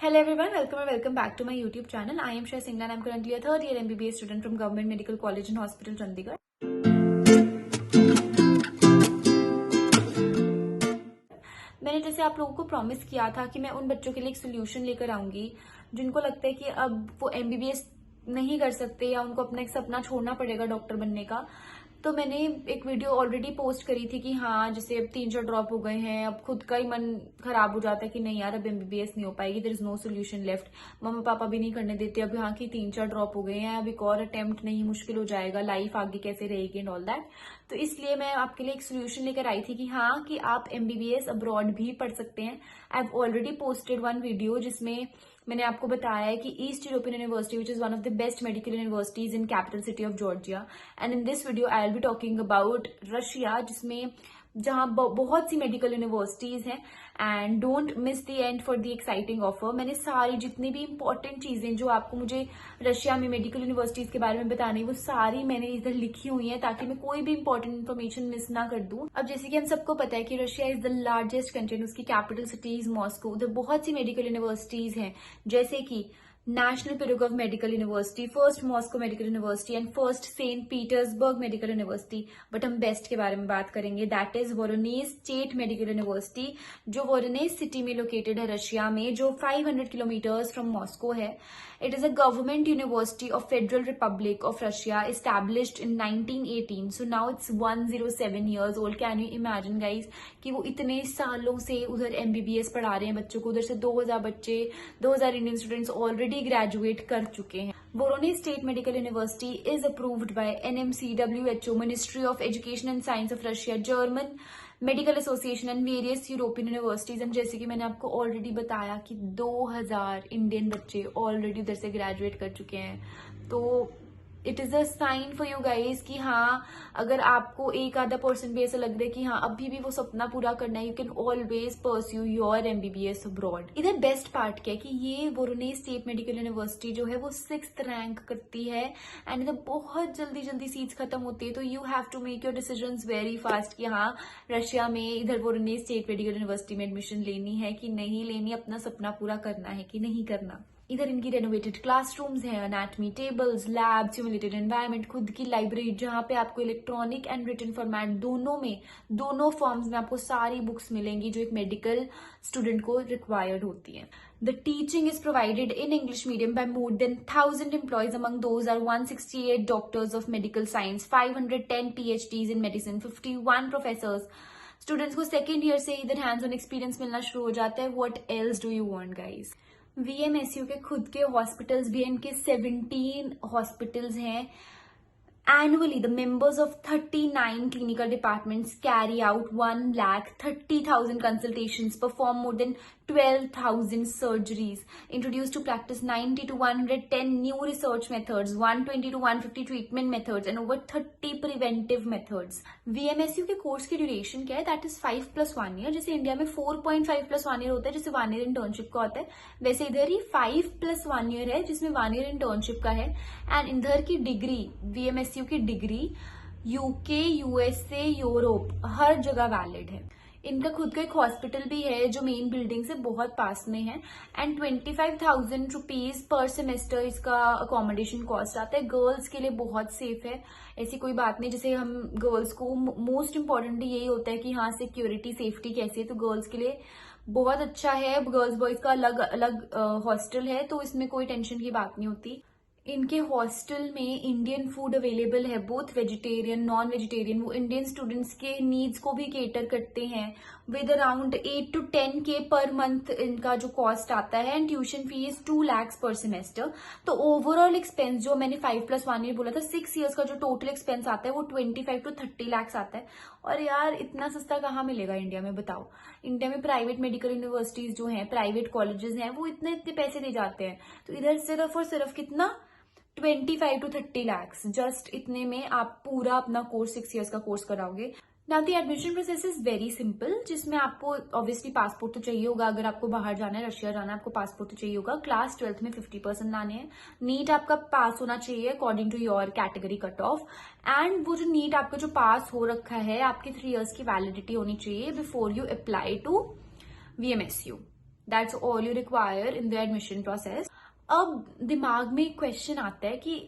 Hello everyone, welcome back to my YouTube channel. I am Shreya Singh and I am currently a third year MBBS student from Government Medical College and Hospital, Chandigarh. मैंने जैसे आप लोगों को promise किया था कि मैं उन बच्चों के लिए एक सोल्यूशन लेकर आऊंगी जिनको लगता है कि अब वो MBBS नहीं कर सकते या उनको अपना एक सपना छोड़ना पड़ेगा डॉक्टर बनने का। तो मैंने एक वीडियो ऑलरेडी पोस्ट करी थी कि हाँ, जैसे अब 3-4 ड्रॉप हो गए हैं, अब खुद का ही मन खराब हो जाता है कि नहीं यार अब MBBS नहीं हो पाएगी, there is no solution left, mamma papa भी नहीं करने देते, अब यहाँ की 3-4 ड्रॉप हो गए हैं, अब एक और अटेम्प्ट नहीं, मुश्किल हो जाएगा, लाइफ आगे कैसे रहेगी एंड ऑल दैट। तो इसलिए मैं आपके लिए एक सोल्यूशन लेकर आई थी कि हाँ, कि आप MBBS अब्रॉड भी पढ़ सकते हैं। I have already posted one video जिसमें मैंने आपको बताया है कि east European university which is one of the best medical universities in capital city of Georgia, and in this video I will be talking about Russia, जहां बहुत सी medical universities हैं। And don't miss the end for the exciting offer. मैंने सारी जितनी भी important चीजें जो आपको मुझे रशिया में मेडिकल यूनिवर्सिटीज के बारे में बतानी, वो सारी मैंने इधर लिखी हुई है ताकि मैं कोई भी इंपॉर्टेंट इन्फॉर्मेशन मिस ना कर दूं। अब जैसे कि हम सबको पता है कि Russia is the largest country, उसकी कैपिटल सिटी इज मॉस्को। उधर बहुत सी मेडिकल यूनिवर्सिटीज हैं जैसे कि national Pirogov medical university, first Moscow medical university and first Saint Petersburg medical university. But हम बेस्ट के बारे में बात करेंगे, that is Voronezh state medical university, जो वोरोनेज सिटी में लोकेटेड है रशिया में, जो 500 किलोमीटर्स फ्रॉम मॉस्को है। It is a government university of federal Republic of Russia, established in 1918, so now it's 107 years old. Can you imagine guys कि वो इतने सालों से उधर MBBS पढ़ा रहे हैं बच्चों को। उधर से 2000 इंडियन स्टूडेंट्स ऑलरेडी ग्रेजुएट कर चुके हैं। Voronezh state medical university is approved by NMC, WHO, ministry of education and science of Russia, German medical association and various European universities. And जैसे कि मैंने आपको ऑलरेडी बताया कि 2000 इंडियन बच्चे ऑलरेडी उधर से ग्रेजुएट कर चुके हैं। तो it is a sign for you guys कि हाँ, अगर आपको एक आधा पर्सन भी ऐसा लग रहा है कि हाँ अभी भी वो सपना पूरा करना है, you can always pursue your MBBS abroad. इधर बेस्ट पार्ट क्या है कि ये वोरोनेज स्टेट मेडिकल यूनिवर्सिटी जो है वो 6th रैंक करती है एंड इधर बहुत जल्दी सीट्स खत्म होती है। तो you have to make your decisions very fast कि हाँ, रशिया में इधर वोरोनेज स्टेट मेडिकल यूनिवर्सिटी में एडमिशन लेनी है कि नहीं लेनी, अपना सपना पूरा करना है कि नहीं करना। इधर इनकी रेनोवेटेड क्लासरूम्स हैं, anatomy tables, lab, simulated environment, खुद की लाइब्रेरी जहां पे आपको इलेक्ट्रॉनिक एंड रिटन फॉर्मेट दोनों फॉर्म्स में आपको सारी बुक्स मिलेंगी जो एक मेडिकल स्टूडेंट को रिक्वायर्ड होती है। The teaching is provided in English medium by more than 1,000 employees. Among those are 168 doctors of medical science, 510 PhDs in medicine, 51 professors. Students को सेकेंड ईयर से इधर हैंड्स ऑन एक्सपीरियंस मिलना शुरू हो जाता है। What else do you want guys? VMSU के खुद के हॉस्पिटल्स भी हैं, इनके 17 हॉस्पिटल्स हैं। Annually, the members of 39 clinical departments carry out 130,000 consultations, perform more than 12,000 surgeries, introduce to practice 90 to 110 new research methods, 120 to 150 treatment methods, and over 30 preventive methods. VMSU के course की duration क्या है? That is 5+1 year. जैसे India में 4.5+1 year होता है, जैसे 1 year internship का होता है, वैसे इधर ही 5+1 ईयर है जिसमें 1 ईयर इंटर्नशिप का है। एंड इधर की डिग्री, VMSU की डिग्री UK, USA, यूरोप हर जगह वैलिड है। इनका खुद का एक हॉस्पिटल भी है जो मेन बिल्डिंग से बहुत पास में है। एंड 25,000 रुपीज पर सेमेस्टर इसका अकोमोडेशन कॉस्ट आता है। गर्ल्स के लिए बहुत सेफ है, ऐसी कोई बात नहीं। जैसे हम गर्ल्स को मोस्ट इम्पोर्टेंटली यही होता है कि हाँ, सिक्योरिटी सेफ्टी कैसी है, तो गर्ल्स के लिए बहुत अच्छा है। गर्ल्स बॉयज का अलग अलग हॉस्टल है, तो इसमें कोई टेंशन की बात नहीं होती। इनके हॉस्टल में इंडियन फूड अवेलेबल है, बोथ वेजिटेरियन नॉन वेजिटेरियन। वो इंडियन स्टूडेंट्स के नीड्स को भी केटर करते हैं with around 8 to 10K per month इनका जो कॉस्ट आता है। एंड ट्यूशन फीस 2 lakhs पर सेमेस्टर। तो ओवरऑल एक्सपेंस जो मैंने 5+1 ईयर बोला था, 6 ईयर्स का जो टोटल एक्सपेंस आता है वो 25 to 30 lakhs आता है। और यार इतना सस्ता कहाँ मिलेगा इंडिया में, बताओ। इंडिया में प्राइवेट मेडिकल यूनिवर्सिटीज जो हैं, प्राइवेट कॉलेजेस हैं, वो इतने पैसे दे जाते हैं। तो इधर सिर्फ और सिर्फ कितना, 25 to 30 lakhs, जस्ट इतने में आप पूरा अपना कोर्स 6 ईयर्स का कोर्स कराओगे। Now the admission process is very simple, जिसमें आपको ऑब्वियसली पासपोर्ट तो चाहिए होगा। अगर आपको बाहर जाना है, रशिया जाना है, आपको पासपोर्ट तो चाहिए होगा। क्लास 12th में 50% लाने हैं। नीट आपका पास होना चाहिए according to your category cut off. And वो जो नीट आपका जो पास हो रखा है, आपकी 3 ईयर्स की वैलिडिटी होनी चाहिए before you apply to VMSU। That's all you require in the admission process. अब दिमाग में एक क्वेश्चन आता है कि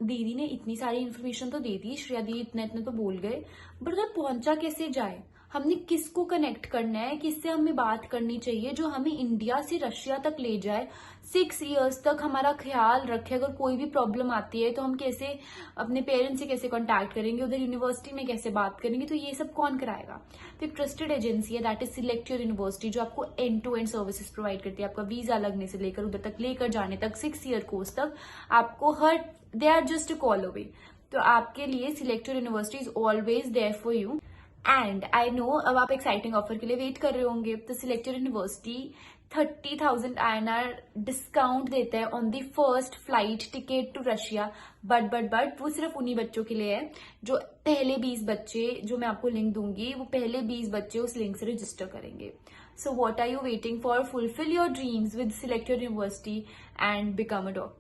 दीदी ने इतनी सारी इन्फॉर्मेशन तो दे दी, श्रेया दी इतने इतने तो बोल गए, बट उधर पहुंचा कैसे जाए, हमने किसको कनेक्ट करना है, किससे हमें बात करनी चाहिए जो हमें इंडिया से रशिया तक ले जाए, 6 इयर्स तक हमारा ख्याल रखे, अगर कोई भी प्रॉब्लम आती है तो हम कैसे अपने पेरेंट्स से कैसे कांटेक्ट करेंगे, उधर यूनिवर्सिटी में कैसे बात करेंगे, तो ये सब कौन कराएगा। तो एक ट्रस्टेड एजेंसी है that is select your university, जो आपको end to end services provide करती है, आपका वीजा लगने से लेकर उधर तक लेकर जाने तक, 6 ईयर कोर्स तक आपको हर, they are just a call away. तो आपके लिए select your university is always there for you. And I know अब आप एक्साइटिंग ऑफर के लिए वेट कर रहे होंगे, तो select your university 30,000 INR discount देता है on the first flight ticket to Russia. But वो सिर्फ उन्हीं बच्चों के लिए है जो पहले 20 बच्चे, जो मैं आपको लिंक दूंगी, वो पहले 20 बच्चे उस लिंक से रजिस्टर करेंगे। So what are you waiting for? Fulfil your dreams with select your university and become a doctor.